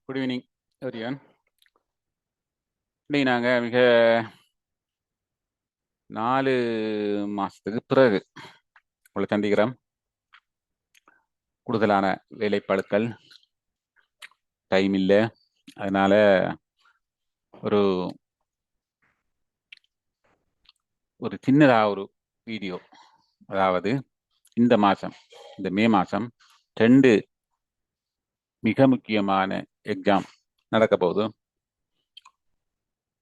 Good evening everyone. இன்னைக்கு நாங்கள் மிக 4 மாதத்துக்கு பிறகு உங்களை சந்திக்கிறோம். கூடுதலான வேலைப்பளுக்கள், டைம் இல்லை. அதனால ஒரு ஒரு சின்னதாக ஒரு வீடியோ, அதாவது இந்த மாதம், இந்த மே மாதம் 2 மிக முக்கியமான எக்ஸாம் நடக்க போகுது.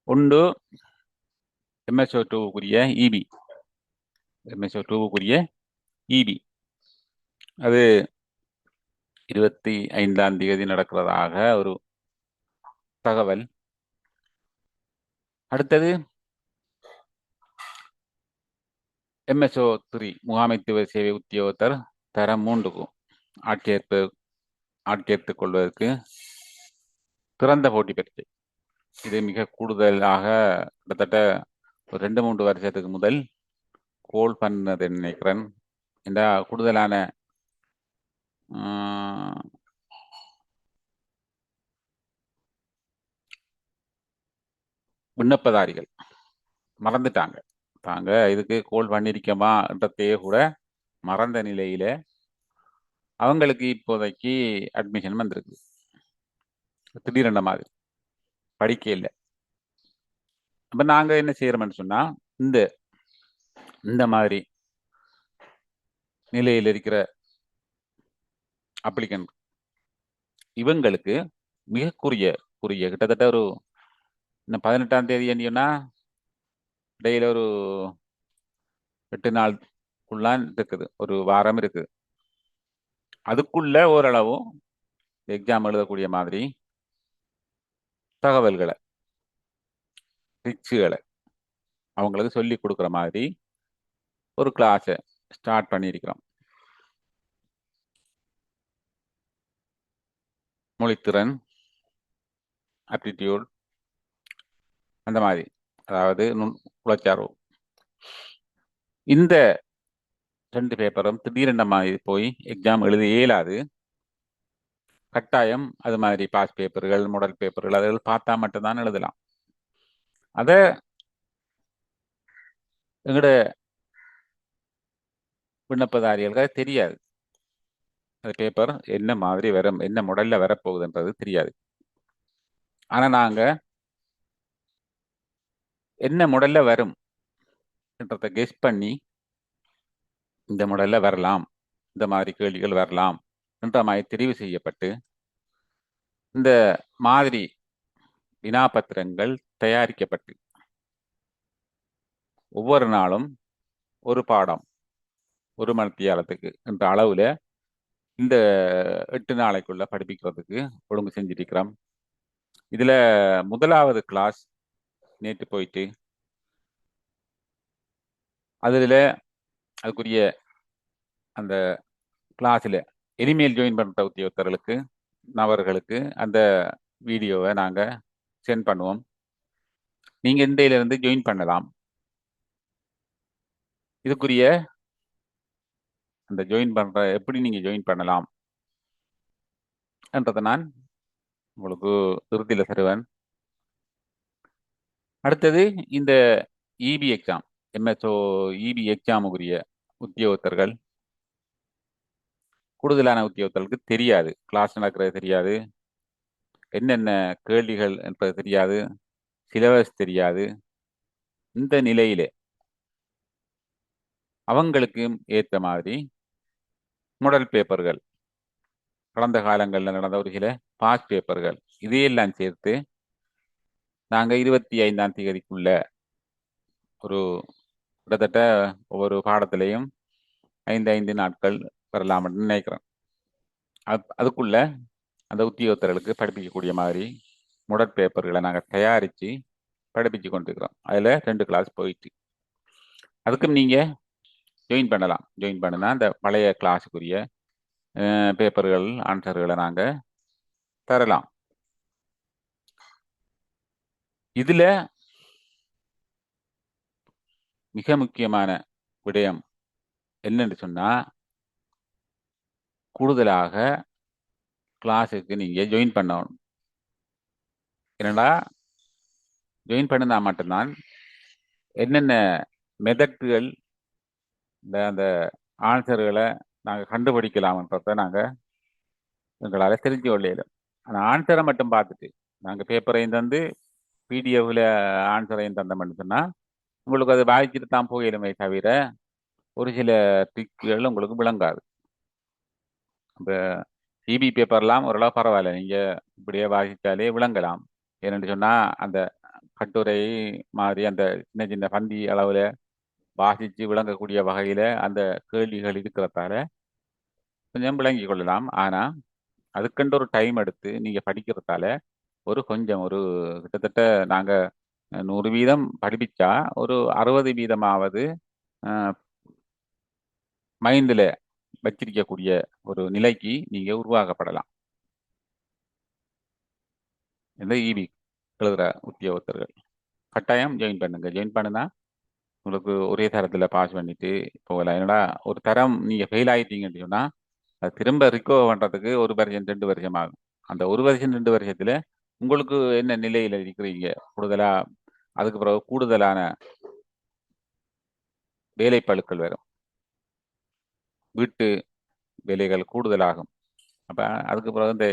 ஒன்று MSO 2க்குரிய இபி, MSO 2க்குரிய இபி. அது 25ஆம் தேதி நடக்கிறதாக ஒரு தகவல். அடுத்தது MSO 3 முகாமைத்துவ சேவை உத்தியோகத்தர் தரம் 3க்கும் ஆட்சேர்த்துக் கொள்வதற்கு திறந்த போட்டி பரீட்சை. இது மிக கூடுதலாக கிட்டத்தட்ட ஒரு 2-3 வருஷத்துக்கு முதல் கோல் பண்ணது நினைக்கிறேன். இந்த கூடுதலான விண்ணப்பதாரிகள் மறந்துட்டாங்க. தாங்க இதுக்கு கோல் பண்ணியிருக்கமான்றதையே கூட மறந்த நிலையில அவங்களுக்கு இப்போதைக்கு அட்மிஷன் வந்திருக்கு. திடீரென மாதிரி படிக்க இல்லை. அப்ப நாங்க என்ன செய்யறோம்னு சொன்னா, இந்த மாதிரி நிலையில் இருக்கிற அப்ளிகன் இவங்களுக்கு மிக குறுகிய கிட்டத்தட்ட ஒரு 18ஆம் தேதி சொன்னா இடையில ஒரு 8 நாளுக்குள்ளான் இருக்குது, ஒரு வாரம் இருக்குது. அதுக்குள்ள ஓரளவு எக்ஸாம் எழுதக்கூடிய மாதிரி தகவல்களை, ட்ரிக்ஸுகளை அவங்களுக்கு சொல்லி கொடுக்குற மாதிரி ஒரு கிளாஸை ஸ்டார்ட் பண்ணியிருக்கிறோம். மொழித்திறன், ஆப்டிடியூட், அந்த மாதிரி, அதாவது உளச்சார்பு. இந்த 2 பேப்பரும் திடீரென மாதிரி போய் எக்ஸாம் எழுத இயலாது. கட்டாயம் அது மாதிரி பாஸ் பேப்பர்கள், மாடல் பேப்பர்கள் அதில் பார்த்தா மட்டும்தான் எழுதலாம். அதை எங்களோட விண்ணப்பதாரிகளுக்கு தெரியாது. அது பேப்பர் என்ன மாதிரி வரும், என்ன மாடல்ல வரப்போகுதுன்றது தெரியாது. ஆனா நாங்க என்ன மாடல்ல வரும் என்றதை கெஸ் பண்ணி, இந்த மாடல்ல வரலாம், இந்த மாதிரி கேள்விகள் வரலாம் என்ற மாதிரி தெரிவு செய்யப்பட்டு இந்த மாதிரி வினாபத்திரங்கள் தயாரிக்கப்பட்டு ஒவ்வொரு நாளும் ஒரு பாடம், ஒரு மணித்தியாலத்துக்கு என்ற அளவுல இந்த 8 நாளைக்குள்ள படிப்பிக்கிறதுக்கு ஒழுங்கு செஞ்சிருக்கிறோம். இதுல முதலாவது கிளாஸ் நேற்று போயிட்டு அதுக்குரிய அந்த கிளாஸ்ல இனிமேல் ஜாயின் பண்ற உத்தியோகத்தர்களுக்கு, நபர்களுக்கு அந்த வீடியோவை நாங்க சென்ட் பண்ணுவோம். நீங்க இன்றையில இருந்து ஜாயின் பண்ணலாம். இதுக்குரிய அந்த ஜாயின் பண்ற எப்படி நீங்க ஜாயின் பண்ணலாம் என்றதை நான் உங்களுக்கு இறுதியில் தருவேன். அடுத்தது இந்த இபி எக்ஸாம், MSO இபி எக்ஸாமுக்குரிய உத்தியோகத்தர்கள், கூடுதலான உத்தியோகத்தர்களுக்கு தெரியாது, கிளாஸ் நடக்கிறது தெரியாது, என்னென்ன கேள்விகள் என்பது தெரியாது, சிலபஸ் தெரியாது. இந்த நிலையிலே அவங்களுக்கும் ஏற்ற மாதிரி மாடல் பேப்பர்கள், கடந்த காலங்களில் நடந்த ஒரு சில பாஸ் பேப்பர்கள், இதையெல்லாம் சேர்த்து நாங்கள் 25ஆம் தேதிக்குள்ள ஒரு கிட்டத்தட்ட ஒவ்வொரு பாடத்திலையும் 5 நாட்கள் வரலாம்னு நினைக்கிறேன். அதுக்குள்ள அந்த உத்தியோகத்தர்களுக்கு படிப்பிக்கக்கூடிய மாதிரி மாடல் பேப்பர்களை நாங்கள் தயாரித்து படிப்பிச்சு கொண்டிருக்கிறோம். அதில் 2 கிளாஸ் போயிட்டு அதுக்கும் நீங்கள் ஜாயின் பண்ணலாம். ஜாயின் பண்ணுனா அந்த பழைய கிளாஸுக்குரிய பேப்பர்கள், ஆன்சர்களை நாங்கள் தரலாம். இதுல மிக முக்கியமான விடயம் என்னன்னு சொன்னா, கூடுதலாக கிளாஸுக்கு நீங்க ஜாயின் பண்ணணும். என்னடா ஜாயின் பண்ணினா மட்டும்தான் என்னென்ன மெதட்கள் அந்த ஆன்சர்களை நாங்கள் கண்டுபிடிக்கலாம்ன்றத நாங்கள் எங்களால் தெரிஞ்சு கொள்ளையிலும். ஆனால் ஆன்சரை மட்டும் பார்த்துட்டு நாங்கள் பேப்பரையும் தந்து பிடிஎஃப்ல ஆன்சரையும் தந்தோம்னு சொன்னால் உங்களுக்கு அது வாய்ச்சிட்டு தான் போயிடுமே தவிர ஒரு சில ட்ரிக்குகள் உங்களுக்கு விளங்காது. இப்போ சிபி பேப்பர்லாம் ஓரளவு பரவாயில்ல, நீங்கள் இப்படியே வாசித்தாலே விளங்கலாம். ஏன்னு சொன்னால் அந்த கட்டுரை மாதிரி அந்த சின்ன சின்ன பந்தி அளவில் வாசித்து விளங்கக்கூடிய வகையில் அந்த கேள்விகள் இருக்கிறதால கொஞ்சம் விளங்கி கொள்ளலாம். ஆனால் அதுக்கென்று ஒரு டைம் எடுத்து நீங்கள் படிக்கிறதால கொஞ்சம் கிட்டத்தட்ட நாங்கள் 100% படிப்பிச்சா ஒரு 60% மைண்டில் வச்சிருக்கக்கூடிய ஒரு நிலைக்கு நீங்கள் உருவாக்கப்படலாம். இந்த இபி எழுதுகிற உத்தியோகத்தர்கள் கட்டாயம் ஜாயின் பண்ணுங்க. ஜாயின் பண்ணுனா உங்களுக்கு ஒரே தரத்தில் பாஸ் பண்ணிட்டு போகலாம். என்னடா ஒரு தரம் நீங்கள் ஃபெயில் ஆகிட்டீங்கன்னு சொன்னால் அது திரும்ப ரிகவர் பண்ணுறதுக்கு 1 வருஷம் 2 வருஷம் ஆகும். அந்த 1 வருஷம் 2 வருஷத்தில் உங்களுக்கு என்ன நிலையில் இருக்கிறீங்க, கூடுதலாக அதுக்கு பிறகு கூடுதலான வேலைப்பளுக்கள் வரும், வீட்டு வேலைகள் கூடுதலாகும். அப்போ அதுக்கு பிறகு இந்த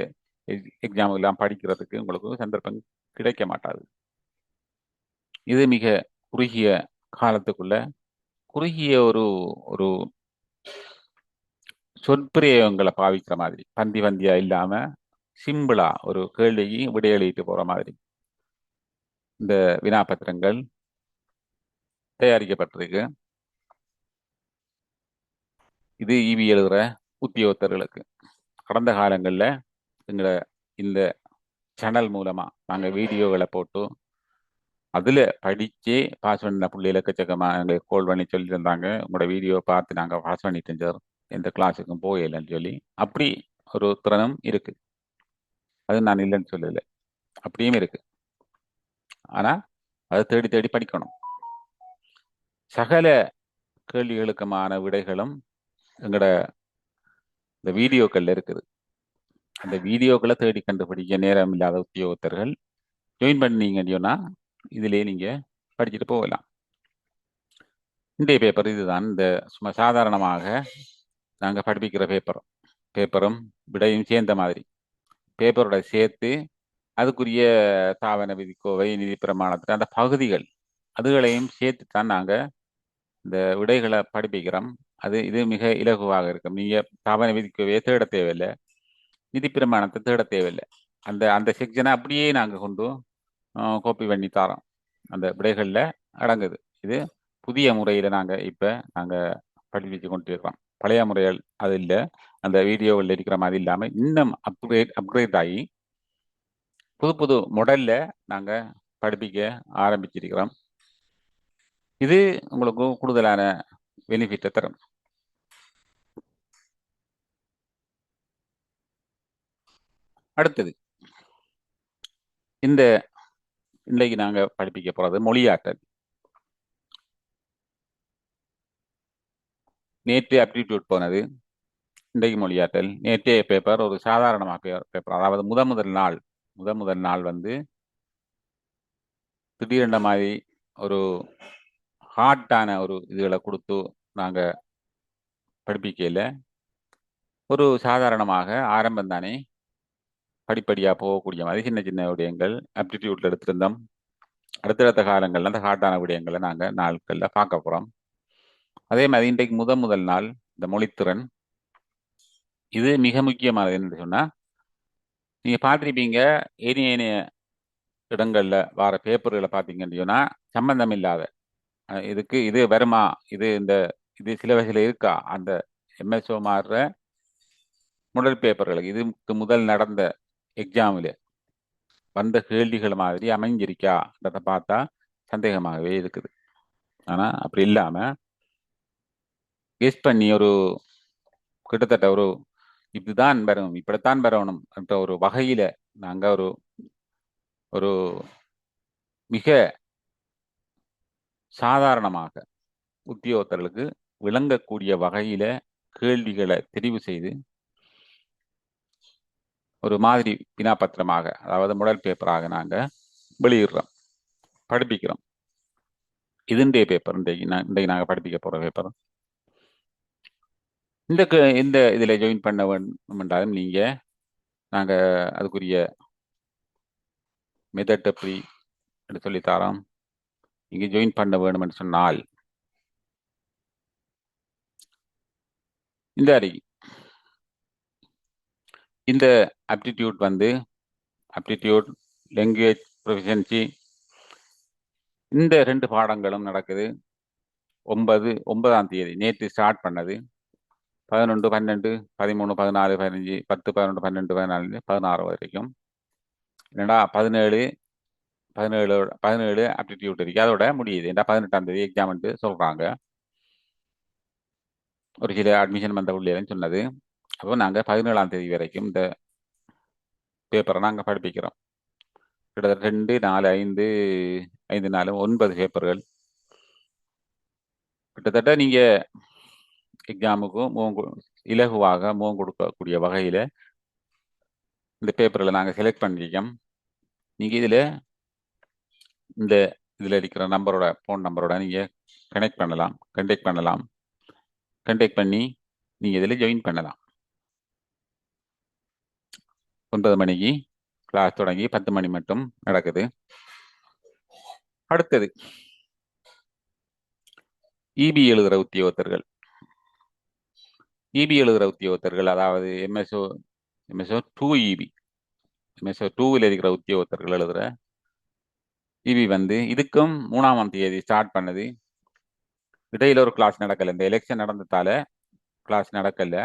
எக்ஸாமுக்கெல்லாம் படிக்கிறதுக்கு உங்களுக்கு சந்தர்ப்பம் கிடைக்க மாட்டாது. இது மிக குறுகிய காலத்துக்குள்ள குறுகிய ஒரு ஒரு சொற்பிரயோகங்களை பாவிக்கிற மாதிரி பந்தி பந்தியா இல்லாம சிம்பிளா ஒரு கேள்விக்கு விடையளிட்டு போற மாதிரி இந்த வினாபத்திரங்கள் தயாரிக்கப்பட்டிருக்கு. இது இவி எழுதுகிற உத்தியோகத்தர்களுக்கு. கடந்த காலங்களில் எங்களை இந்த சேனல் மூலமா நாங்கள் வீடியோகளை போட்டு அதில் படித்து பாஸ் பண்ண பிள்ளைகள் எக்கச்சக்கமாக எங்களுக்கு கால் பண்ணி சொல்லி தந்தாங்க, உங்களோட வீடியோ பார்த்து நாங்கள் பாஸ் பண்ணிட்டோம் சார், எந்த கிளாஸுக்கும் போயிடலன்னு சொல்லி. அப்படி ஒரு திறனும் இருக்கு, அது நான் இல்லைன்னு சொல்லலை, அப்படியும் இருக்கு. ஆனால் அதை தேடி தேடி படிக்கணும். சகல கேள்விகளுக்குமான விடைகளும் எங்களோட இந்த வீடியோக்கள் இருக்குது. அந்த வீடியோக்களை தேடி கண்டுபிடிக்க நேரம் இல்லாத உத்தியோகத்தர்கள் ஜாயின் பண்ணீங்கன்னா இதிலே நீங்கள் படிச்சுட்டு போகலாம். இன்றைய பேப்பர் இதுதான். இந்த சும்மா சாதாரணமாக நாங்கள் படிப்பிக்கிற பேப்பரும் விடையும் சேர்ந்த மாதிரி பேப்பரோட சேர்த்து அதுக்குரிய தாவன விதிக்கோவை நிதி பிரமாணத்தில் அந்த பகுதிகள் அதுகளையும் சேர்த்து தான் நாங்கள் இந்த விடைகளை படிப்பிக்கிறோம். இது மிக இலகுவாக இருக்கும். நீங்கள் தாவன விதிக்கோவையை தேட தேவையில்லை, நிதி பிரமாணத்தை தேட தேவையில்லை. அந்த அந்த செக்ஷனை அப்படியே நாங்கள் கொண்டு காப்பி பண்ணி தரோம், அந்த விடைகளில் அடங்குது. இது புதிய முறையில் நாங்கள் படிப்பிச்சு கொண்டு இருக்கிறோம். பழைய முறைகள் அது இல்லை, அந்த வீடியோவில் இருக்கிற மாதிரி இல்லாமல் இன்னும் அப்கிரேட் ஆகி புது புது மாடல்ல நாங்கள் படிப்பிக்க ஆரம்பிச்சிருக்கிறோம். இது உங்களுக்கு கூடுதலான பெனிஃபிட்டை தரும். அடுத்தது இன்றைக்கு நாங்கள் படிப்பிக்க போகிறது மொழியாற்றல். நேற்று ஆப்டிடியூட் போனது, இன்றைக்கு மொழியாற்றல். நேற்றைய பேப்பர் ஒரு சாதாரணமாக பேப்பர், அதாவது முதல் நாள் வந்து திடீரென மாதிரி ஒரு ஹார்ட்டான ஒரு இதுகளை கொடுத்து நாங்கள் படிப்பிக்கல. ஒரு சாதாரணமாக ஆரம்பம் தானே, படிப்படியாக போகக்கூடிய மாதிரி சின்ன சின்ன விடயங்கள் ஆப்டிடியூட்ல எடுத்திருந்தோம். அடுத்தடுத்த காலங்களில் அந்த ஹார்ட்டான விடயங்களை நாங்கள் நாட்களில் பார்க்க போகிறோம். அதே மாதிரி இன்றைக்கு முதல் நாள் இந்த மொழித்திறன், இது மிக முக்கியமானது. என்னன்னு சொன்னால் நீங்கள் பார்த்துருப்பீங்க, ஏனைய இடங்களில் வர பேப்பர்களை பார்த்தீங்கன்னு சொன்னால் சம்பந்தம் இல்லாத இதுக்கு இது வருமா, இது சிலவகையில் இருக்கா, அந்த எம்எஸ்ஓ மாறுற முதல் பேப்பர்களுக்கு இதுக்கு முதல் நடந்த எக்ஸாமில் வந்த கேள்விகள் மாதிரி அமைஞ்சிருக்கான்றதை பார்த்தா சந்தேகமாகவே இருக்குது. ஆனால் அப்படி இல்லாமல் கெஸ் பண்ணி கிட்டத்தட்ட இப்படிதான் வரணும், இப்படித்தான் வரணும் என்ற ஒரு வகையில் நாங்கள் ஒரு மிக சாதாரணமாக உத்தியோகத்தர்களுக்கு விளங்கக்கூடிய வகையில் கேள்விகளை தெரிவு செய்து ஒரு மாதிரி வினாபத்திரமாக, அதாவது முதல் பேப்பராக நாங்கள் வெளியிடுறோம், படிப்பிக்கிறோம். இது இன்றைய பேப்பர், இன்றைக்கு நாங்கள் படிப்பிக்க போகிற பேப்பர். இந்த இதில் ஜாயின் பண்ண வேண்டும் என்றாலும் நீங்கள் நாங்கள் அதுக்குரிய மெத்தட் எப்படி என்று சொல்லித்தரோம். நீங்கள் ஜாயின் பண்ண வேணும் என்று சொன்னால் இந்த அறிக்கை, இந்த ஆப்டிடியூட் ஆப்டிடியூட் லாங்குவேஜ் ப்ரொஃபிஷியன்சி, இந்த 2 பாடங்களும் நடக்குது. 9ஆம் தேதி நேற்று ஸ்டார்ட் பண்ணது. 11, 12, 13, 14, 15, 10, 11, 12, 14, 16 வரைக்கும். என்னடா 17 ஆப்டிடியூட் இருக்கு, அதோட முடியுது. ஏன்னா 18ஆம் தேதி எக்ஸாம் சொல்றாங்க. ஒரு சில அட்மிஷன் வந்த உள்ளேன்னு சொன்னது. அப்போ நாங்கள் 17ஆம் தேதி வரைக்கும் இந்த பேப்பரை நாங்கள் படிப்பிக்கிறோம். கிட்டத்தட்ட 2, 4, 5 4 9 பேப்பர்கள். கிட்டத்தட்ட நீங்கள் எக்ஸாமுக்கும் இலகுவாக முகம் கொடுக்கக்கூடிய வகையில் இந்த பேப்பரில் நாங்கள் செலக்ட் பண்ணியிருக்கோம். நீங்கள் இதில் இருக்கிற ஃபோன் நம்பரோட நீங்கள் கனெக்ட் பண்ணலாம், கண்டெக்ட் பண்ணி நீங்கள் இதில் ஜாயின் பண்ணலாம். 9 மணிக்கு கிளாஸ் தொடங்கி 10 மணி மட்டும் நடக்குது. அடுத்தது இபி எழுதுகிற உத்தியோகத்தர்கள். இபி எழுதுகிற உத்தியோகத்தர்கள், அதாவது எம்எஸ்ஓ 2 இபி, எம்எஸ்ஓ 2வில் இருக்கிற உத்தியோகத்தர்கள் எழுதுகிற இபி இதுக்கும் 3ஆம் தேதி ஸ்டார்ட் பண்ணுது. இடையில ஒரு கிளாஸ் நடக்கலை, இந்த எலெக்ஷன் நடந்ததால கிளாஸ் நடக்கலை.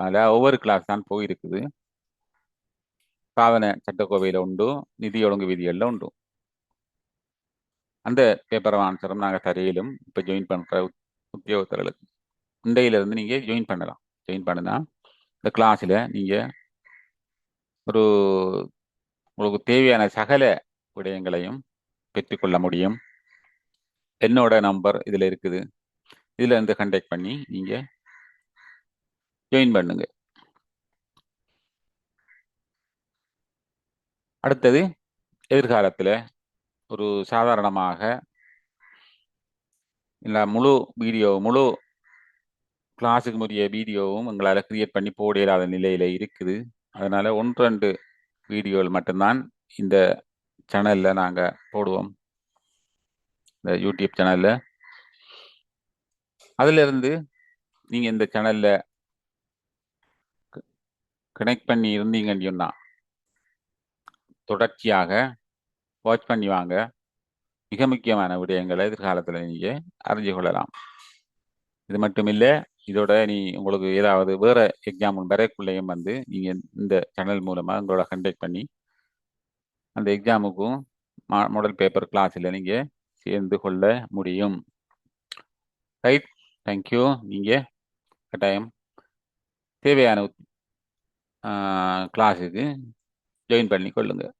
அதில் ஒவ்வொரு கிளாஸ் தான் போயிருக்குது. சாதன சட்டக்கோவையில் உண்டு, நிதி ஒழுங்கு விதிகளில் உண்டு. அந்த பேப்பர் ஆன்சரும் நாங்கள் தரையிலும் இப்போ ஜாயின் பண்ணுற உத்தியோகத்தர்களுக்கு இன்றையிலிருந்து நீங்கள் ஜாயின் பண்ணலாம். ஜாயின் பண்ணினா இந்த கிளாஸில் நீங்கள் உங்களுக்கு தேவையான சகல விடயங்களையும் பெற்றுக்கொள்ள முடியும். என்னோட நம்பர் இதில் இருக்குது, இதில் இருந்து கண்டெக்ட் பண்ணி நீங்கள் ஜாயின் பண்ணுங்க. அடுத்தது எதிர்காலத்தில் ஒரு சாதாரணமாக இல்லை முழு கிளாஸுக்கு முறைய வீடியோவும் எங்களால் கிரியேட் பண்ணி போட இயலாத நிலையில் இருக்குது. அதனால் 1, 2 வீடியோவில் மட்டும்தான் இந்த சேனலில் நாங்கள் போடுவோம், இந்த யூடியூப் சேனலில். அதிலிருந்து நீங்கள் இந்த சேனலில் கனெக்ட் பண்ணி இருந்தீங்கன்னு சொன்னால் தொடர்ச்சியாக வாட்ச் பண்ணி வாங்க. மிக முக்கியமான விடயங்களை எதிர்காலத்தில் நீங்கள் அறிஞ்சு கொள்ளலாம். இது மட்டும் இல்லை, இதோட உங்களுக்கு ஏதாவது வேறு எக்ஸாம் வரைக்குள்ளேயும் நீங்கள் இந்த சேனல் மூலமாக உங்களோட கண்டெக்ட் பண்ணி அந்த எக்ஸாமுக்கும் மாடல் பேப்பர் கிளாஸில் நீங்கள் சேர்ந்து கொள்ள முடியும். Right, thank you. நீங்கள் கட்டாயம் தேவையான கிளாஸுக்கு ஜாயின் பண்ணி கொள்ளுங்கள்.